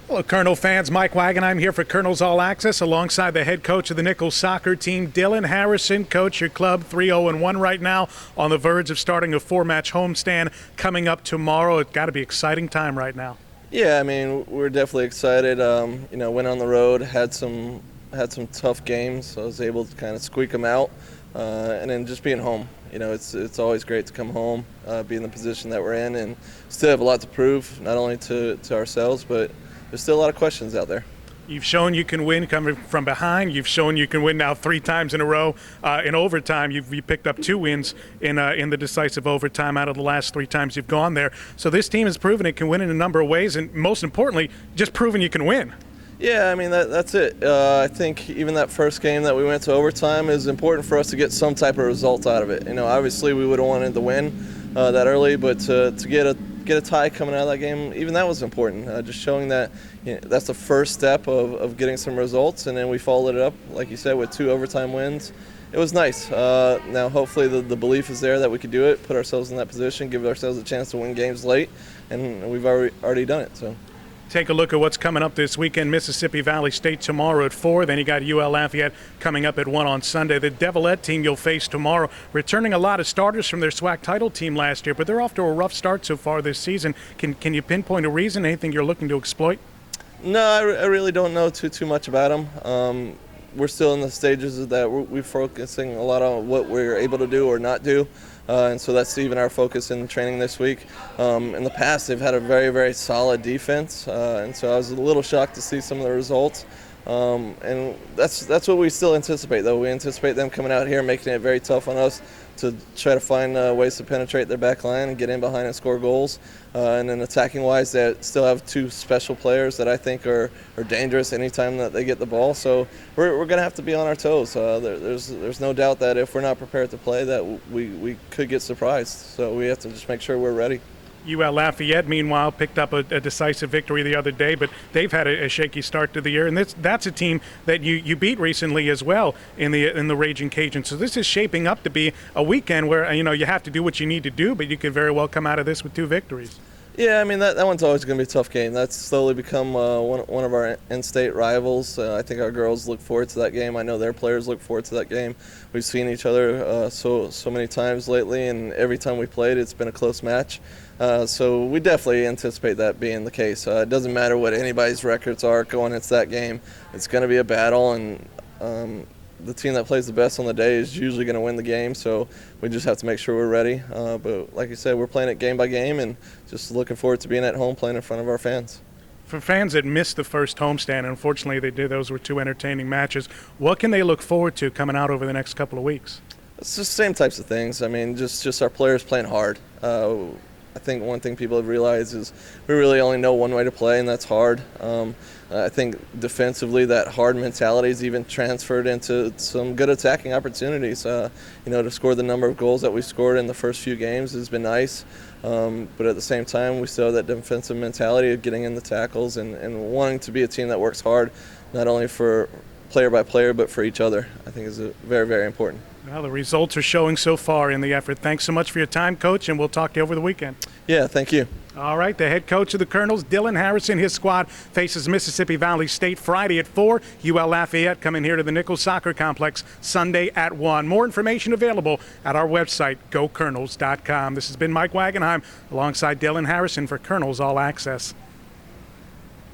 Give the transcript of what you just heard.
Hello, Colonel fans. Mike Wagenheim here for Colonel's All Access alongside the head coach of the Nichols soccer team, Dylan Harrison. Coach, your club 3-0-1 right now, on the verge of starting a 4-match homestand coming up tomorrow. It's got to be an exciting time right now. Yeah, I mean, we're definitely excited. Went on the road, had some tough games, so I was able to kind of squeak them out. And then just being home, it's always great to come home, be in the position that we're in, and still have a lot to prove, not only to ourselves, but there's still a lot of questions out there. You've shown you can win coming from behind. You've shown you can win now 3 times in a row in overtime. You picked up 2 wins in the decisive overtime out of the last 3 times you've gone there. So this team has proven it can win in a number of ways, and most importantly, just proven you can win. Yeah, I mean, that's it. I think even that first game that we went to overtime is important for us to get some type of result out of it. Obviously we would have wanted to win that early, but to get a tie coming out of that game, even that was important. Just showing that that's the first step of getting some results, and then we followed it up, like you said, with 2 overtime wins. It was nice. Now hopefully the belief is there that we could do it, put ourselves in that position, give ourselves a chance to win games late, and we've already done it. So. Take a look at what's coming up this weekend. Mississippi Valley State tomorrow at 4. Then you got UL Lafayette coming up at 1 on Sunday. The Devilette team you'll face tomorrow, returning a lot of starters from their SWAC title team last year, but they're off to a rough start so far this season. Can you pinpoint a reason, anything you're looking to exploit? No, I really don't know too much about them. We're still in the stages of that. We're focusing a lot on what we're able to do or not do. And so that's even our focus in training this week. In the past, they've had a very, very solid defense, and so I was a little shocked to see some of the results. And that's what we still anticipate, though. We anticipate them coming out here, making it very tough on us to try to find ways to penetrate their back line and get in behind and score goals. And then attacking-wise, they still have 2 special players that I think are dangerous anytime that they get the ball. So we're going to have to be on our toes. There's no doubt that if we're not prepared to play, that we could get surprised. So we have to just make sure we're ready. UL Lafayette, meanwhile, picked up a decisive victory the other day, but they've had a shaky start to the year, and that's a team that you beat recently as well in the Raging Cajuns. So this is shaping up to be a weekend where you have to do what you need to do, but you could very well come out of this with 2 victories. Yeah, I mean, that one's always going to be a tough game. That's slowly become one of our in-state rivals. I think our girls look forward to that game. I know their players look forward to that game. We've seen each other so many times lately, and every time we played, it's been a close match. So we definitely anticipate that being the case. It doesn't matter what anybody's records are going into that game. It's going to be a battle, and the team that plays the best on the day is usually going to win the game, so we just have to make sure we're ready. But like you said, we're playing it game by game and just looking forward to being at home playing in front of our fans. For fans that missed the first homestand, unfortunately they did, those were 2 entertaining matches. What can they look forward to coming out over the next couple of weeks? It's just the same types of things. I mean, just our players playing hard. I think one thing people have realized is we really only know one way to play, and that's hard. I think defensively that hard mentality is even transferred into some good attacking opportunities. To score the number of goals that we scored in the first few games has been nice. But at the same time, we still have that defensive mentality of getting in the tackles and wanting to be a team that works hard, not only for player by player, but for each other. I think is very, very important. Well, the results are showing so far in the effort. Thanks so much for your time, Coach, and we'll talk to you over the weekend. Yeah, thank you. All right, the head coach of the Colonels, Dylan Harrison, his squad faces Mississippi Valley State Friday at 4. UL Lafayette coming here to the Nichols Soccer Complex Sunday at 1. More information available at our website, gocolonels.com. This has been Mike Wagenheim alongside Dylan Harrison for Colonels All Access.